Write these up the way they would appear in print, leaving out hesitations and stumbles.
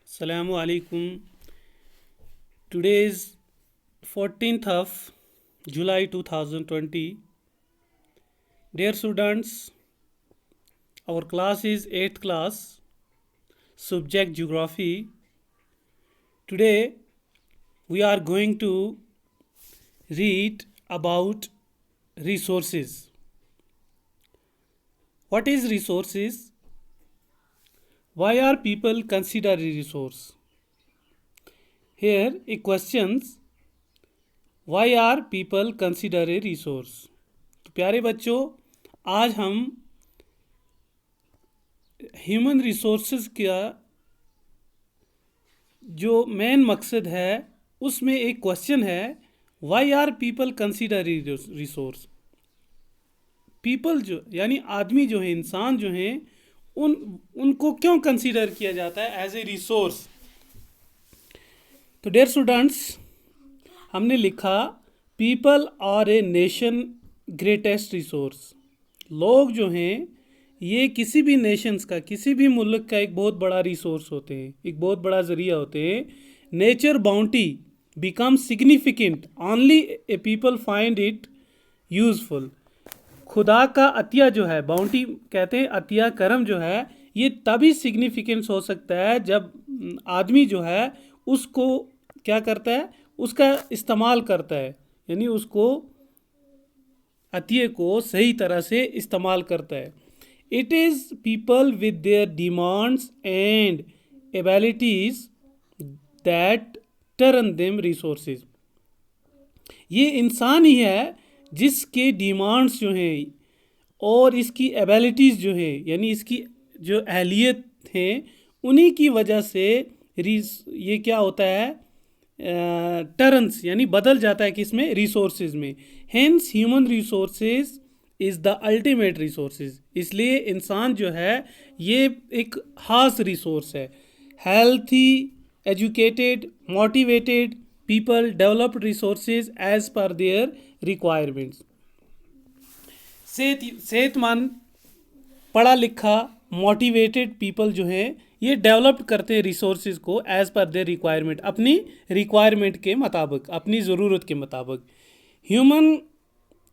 Assalamu alaikum. Today is 14th of July 2020. Dear students, our class is 8th class, subject geography. Today we are going to read about resources. What is resources? Why are people consider a resource? Here a questions, why are people consider a resource? तो प्यारे बच्चों, आज हम human resources का जो main मकसद है उसमें एक क्वेश्चन है, why are people consider resource. People जो यानी आदमी जो है, इंसान जो हैं, उनको क्यों कंसीडर किया जाता है एज ए रिसोर्स। तो डियर स्टूडेंट्स, हमने लिखा people are a nation greatest resource. लोग जो हैं ये किसी भी नेशंस का, किसी भी मुल्क का एक बहुत बड़ा रिसोर्स होते हैं, एक बहुत बड़ा ज़रिया होते हैं। Nature bounty become significant only A people find it useful. खुदा का अतिया जो है, बाउंटी कहते हैं, अतिया करम जो है, ये तभी सिग्निफिकेंस हो सकता है जब आदमी जो है उसको क्या करता है, उसका इस्तेमाल करता है, यानी उसको अतिये को सही तरह से इस्तेमाल करता है। It is people with their demands and abilities that turn them resources. ये इंसान ही है जिसके डिमांड्स जो हैं और इसकी एबिलिटीज़ जो है, यानी इसकी जो अहलियत हैं, उन्हीं की वजह से ये क्या होता है, टर्न्स यानी बदल जाता है किसमें, रिसोर्सेज में। Hence human resources is the ultimate resources. इसलिए इंसान जो है ये एक खास रिसोर्स है। Healthy, educated, motivated people develop resources as per their requirements. सेहतमंद, पढ़ा लिखा, मोटिवेटेड पीपल जो हैं ये डेवलप करते हैं रिसोर्सेज को एज पर देयर रिक्वायरमेंट, अपनी रिक्वायरमेंट के मुताबिक, अपनी ज़रूरत के मुताबिक। Human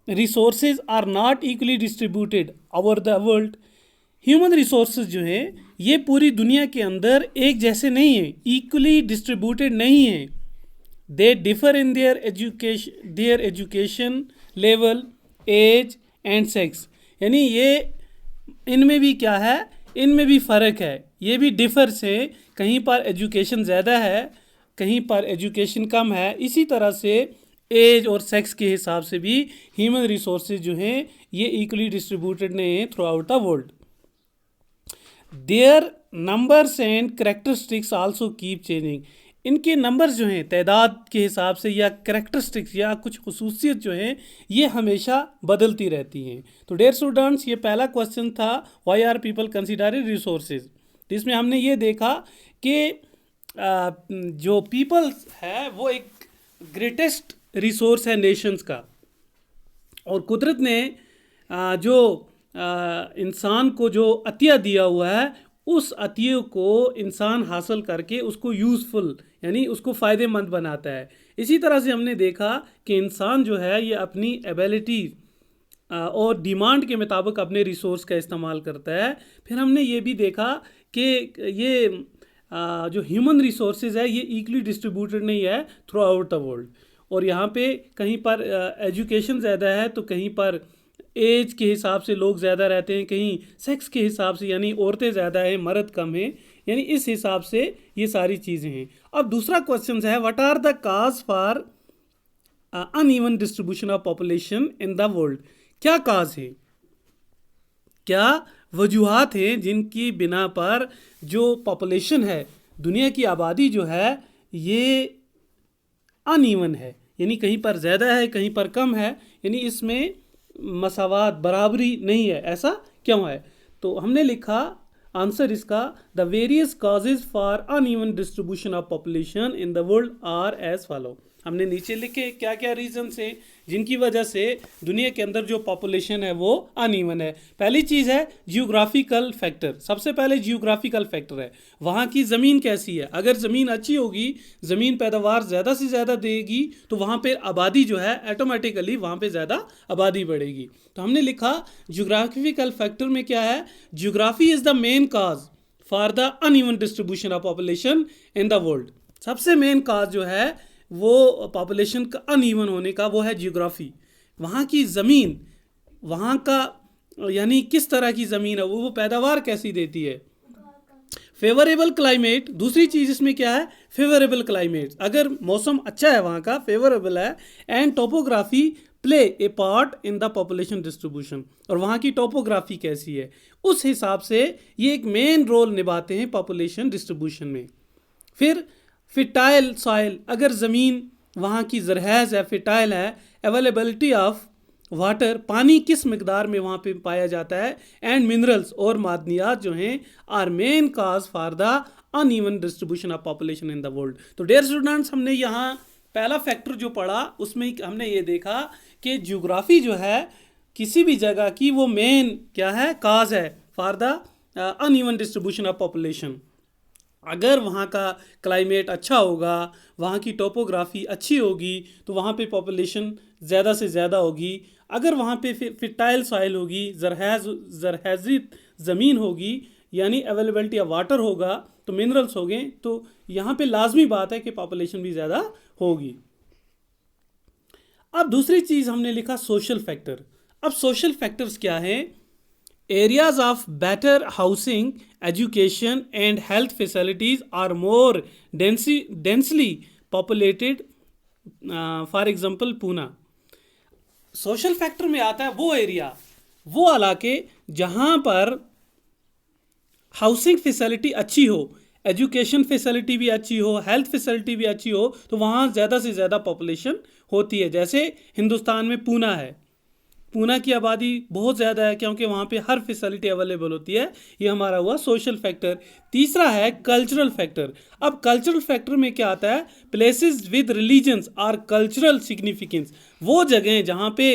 resources are not equally distributed over the world. Human resources जो हैं ये पूरी दुनिया के अंदर एक जैसे नहीं हैं, इक्वली डिस्ट्रीब्यूटेड नहीं हैं। They differ in their education level, age and sex. यानी ये इनमें भी क्या है, इनमें भी फ़र्क है, ये भी डिफर से, कहीं पर एजुकेशन ज़्यादा है, कहीं पर एजुकेशन कम है। इसी तरह से एज और सेक्स के हिसाब से भी ह्यूमन रिसोर्सेज जो हैं ये इक्वली डिस्ट्रीब्यूटेड नहीं हैं throughout the world. Their numbers and characteristics also keep changing. इनके नंबर्स जो हैं तादाद के हिसाब से, या करेक्टरिस्टिक्स या कुछ खसूसियत जो हैं ये हमेशा बदलती रहती हैं। तो डियर स्टूडेंट्स, ये पहला क्वेश्चन था, why are people consider resources. तो इसमें हमने ये देखा कि जो पीपल्स है वो एक ग्रेटेस्ट रिसोर्स है नेशंस का, और कुदरत ने जो इंसान को जो अतिया दिया हुआ है, उस अतिये को इंसान हासिल करके उसको यूज़फुल यानी उसको फ़ायदेमंद बनाता है। इसी तरह से हमने देखा कि इंसान जो है ये अपनी एबिलिटी और डिमांड के मुताबिक अपने रिसोर्स का इस्तेमाल करता है। फिर हमने ये भी देखा कि ये जो ह्यूमन रिसोर्सेज है ये इक्वली डिस्ट्रीब्यूटेड नहीं है थ्रू आउट द वर्ल्ड, और यहाँ पे कहीं पर एजुकेशन ज़्यादा है, तो कहीं पर एज के हिसाब से लोग ज़्यादा रहते हैं, कहीं सेक्स के हिसाब से यानी औरतें ज़्यादा हैं, मर्द कम हैं, यानी इस हिसाब से ये सारी चीज़ें हैं। अब दूसरा क्वेश्चन है, what are the cause for uneven distribution of population in the world. क्या काज है, क्या वजूहात हैं जिनकी बिना पर जो पॉपुलेशन है, दुनिया की आबादी जो है ये अनइवन है, यानी कहीं पर ज़्यादा है, कहीं पर कम है, यानी इसमें मसावात, बराबरी नहीं है। ऐसा क्यों है? तो हमने लिखा आंसर इसका, the various causes for uneven distribution of population in the world are as follow. हमने नीचे लिखे क्या क्या रीजंस हैं जिनकी वजह से दुनिया के अंदर जो पॉपुलेशन है वो अनइवन है। पहली चीज़ है जियोग्राफिकल फैक्टर। सबसे पहले जियोग्राफिकल फैक्टर है, वहाँ की ज़मीन कैसी है। अगर ज़मीन अच्छी होगी, ज़मीन पैदावार ज़्यादा से ज़्यादा देगी, तो वहाँ पे आबादी जो है ऑटोमेटिकली वहाँ पे ज़्यादा आबादी बढ़ेगी। तो हमने लिखा जियोग्राफिकल फैक्टर में क्या है, geography is the main cause for the uneven distribution of population in the world. सबसे मेन काज जो है वो पॉपुलेशन का अनइवन होने का वो है जियोग्राफी। वहाँ की ज़मीन, वहाँ का यानी किस तरह की ज़मीन है, वो पैदावार कैसी देती है। फेवरेबल क्लाइमेट, दूसरी चीज़ इसमें क्या है, फेवरेबल क्लाइमेट, अगर मौसम अच्छा है वहाँ का, फेवरेबल है, and topography play A part in the population distribution, और वहाँ की टोपोग्राफी कैसी है उस हिसाब से ये एक मेन रोल निभाते हैं पॉपुलेशन डिस्ट्रीब्यूशन में। फिर फिटाइल सॉइल, अगर ज़मीन वहाँ की ज़रहैज़ है, फिटाइल है, अवेलेबिलिटी ऑफ वाटर, पानी किस मकदार में वहाँ पे पाया जाता है, एंड मिनरल्स और मादनियात जो हैं are main cause for the uneven distribution of population in the world. तो डियर स्टूडेंट्स, हमने यहाँ पहला फैक्टर जो पढ़ा उसमें हमने ये देखा कि ज्योग्राफी जो है किसी भी जगह की वो मेन क्या है, काज है for the uneven distribution of population. अगर वहाँ का क्लाइमेट अच्छा होगा, वहाँ की टोपोग्राफी अच्छी होगी, तो वहाँ पे पॉपुलेशन ज़्यादा से ज़्यादा होगी। अगर वहाँ पे फिटाइल सॉइल होगी, ज़रहैज़ी ज़मीन होगी, यानी अवेलेबिलिटी ऑफ वाटर होगा, तो मिनरल्स होंगे, तो यहाँ पे लाजमी बात है कि पॉपुलेशन भी ज़्यादा होगी। अब दूसरी चीज़ हमने लिखा सोशल फैक्टर। अब सोशल फैक्टर्स क्या हैं, areas of better housing, education and health facilities are more densely populated, for example Poona. Social factor में आता है वो एरिया, वो इलाके जहाँ पर हाउसिंग फैसिलिटी अच्छी हो, एजुकेशन फैसिलिटी भी अच्छी हो, हेल्थ फैसिलिटी भी अच्छी हो, तो वहाँ ज़्यादा से ज़्यादा पॉपुलेशन होती है। जैसे हिंदुस्तान में पूना है, पूना की आबादी बहुत ज़्यादा है क्योंकि वहाँ पे हर फैसिलिटी अवेलेबल होती है। ये हमारा हुआ सोशल फैक्टर। तीसरा है कल्चरल फैक्टर। अब कल्चरल फैक्टर में क्या आता है, places with religions or cultural significance, वो जगह जहाँ पे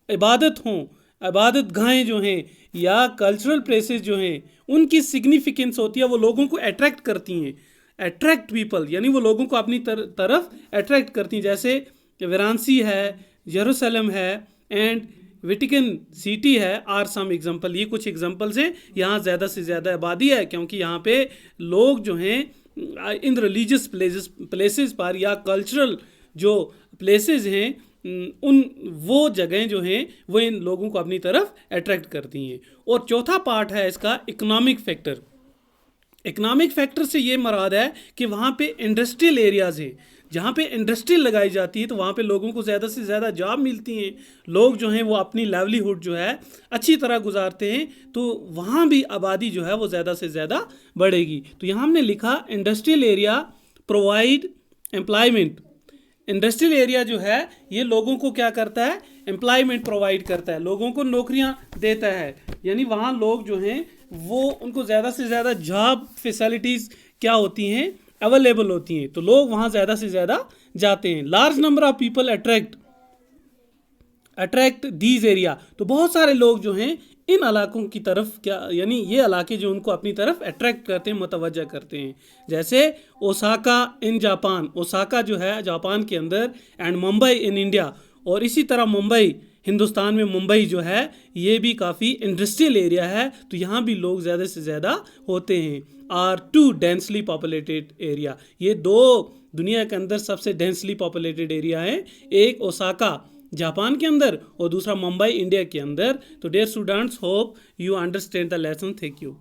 इबादत हों, इबादत गाहें जो हैं या कल्चरल प्लेसेस जो हैं उनकी सिग्निफिकेंस होती है, वो लोगों को अट्रैक्ट करती हैं, अट्रैक्ट पीपल, यानी वो लोगों को अपनी तरफ अट्रैक्ट करती हैं। जैसे वाराणसी है, यरूशलेम है, एंड वेटिकन सिटी है, आर सम एग्जाम्पल। ये कुछ एग्जाम्पल्स हैं। यहाँ ज़्यादा से ज़्यादा आबादी है क्योंकि यहाँ पे लोग जो हैं इन रिलीजियस प्लेसेस पर या कल्चरल जो प्लेसेस हैं उन वो जगहें जो हैं वो इन लोगों को अपनी तरफ अट्रैक्ट करती हैं। और चौथा पार्ट है इसका इकोनॉमिक फैक्टर। इकोनॉमिक फैक्टर से ये मराद है कि वहाँ पे इंडस्ट्रियल एरियाज़ हैं, जहाँ पे इंडस्ट्री लगाई जाती है तो वहाँ पे लोगों को ज़्यादा से ज़्यादा जॉब मिलती हैं, लोग जो हैं वो अपनी लाइवलीहुड जो है अच्छी तरह गुजारते हैं, तो वहाँ भी आबादी जो है वो ज़्यादा से ज़्यादा बढ़ेगी। तो यहाँ हमने लिखा industrial area provide employment. Industrial area जो है ये लोगों को क्या करता है, एम्प्लॉयमेंट प्रोवाइड करता है, लोगों को नौकरियाँ देता है, यानी वहाँ लोग जो हैं वो उनको ज़्यादा से ज़्यादा जॉब फैसिलिटीज़ क्या होती हैं, अवेलेबल होती हैं, तो लोग वहाँ ज़्यादा से ज़्यादा जाते हैं। Large number of people attract these area, तो बहुत सारे लोग जो हैं इन इलाकों की तरफ क्या, यानी ये इलाके जो उनको अपनी तरफ अट्रैक्ट करते हैं, मुतवज्जा करते हैं। जैसे ओसाका इन जापान, ओसाका जो है जापान के अंदर, एंड मुंबई इन इंडिया, और इसी तरह मुंबई हिंदुस्तान में मुंबई जो है ये भी काफ़ी इंडस्ट्रियल एरिया है, तो यहाँ भी लोग ज़्यादा से ज़्यादा होते हैं। Are too densely populated area, ये दो दुनिया के अंदर सबसे डेंसली पॉपुलेटेड एरिया है, एक ओसाका जापान के अंदर और दूसरा मुंबई इंडिया के अंदर। तो dear students, hope you understand the lesson. Thank you.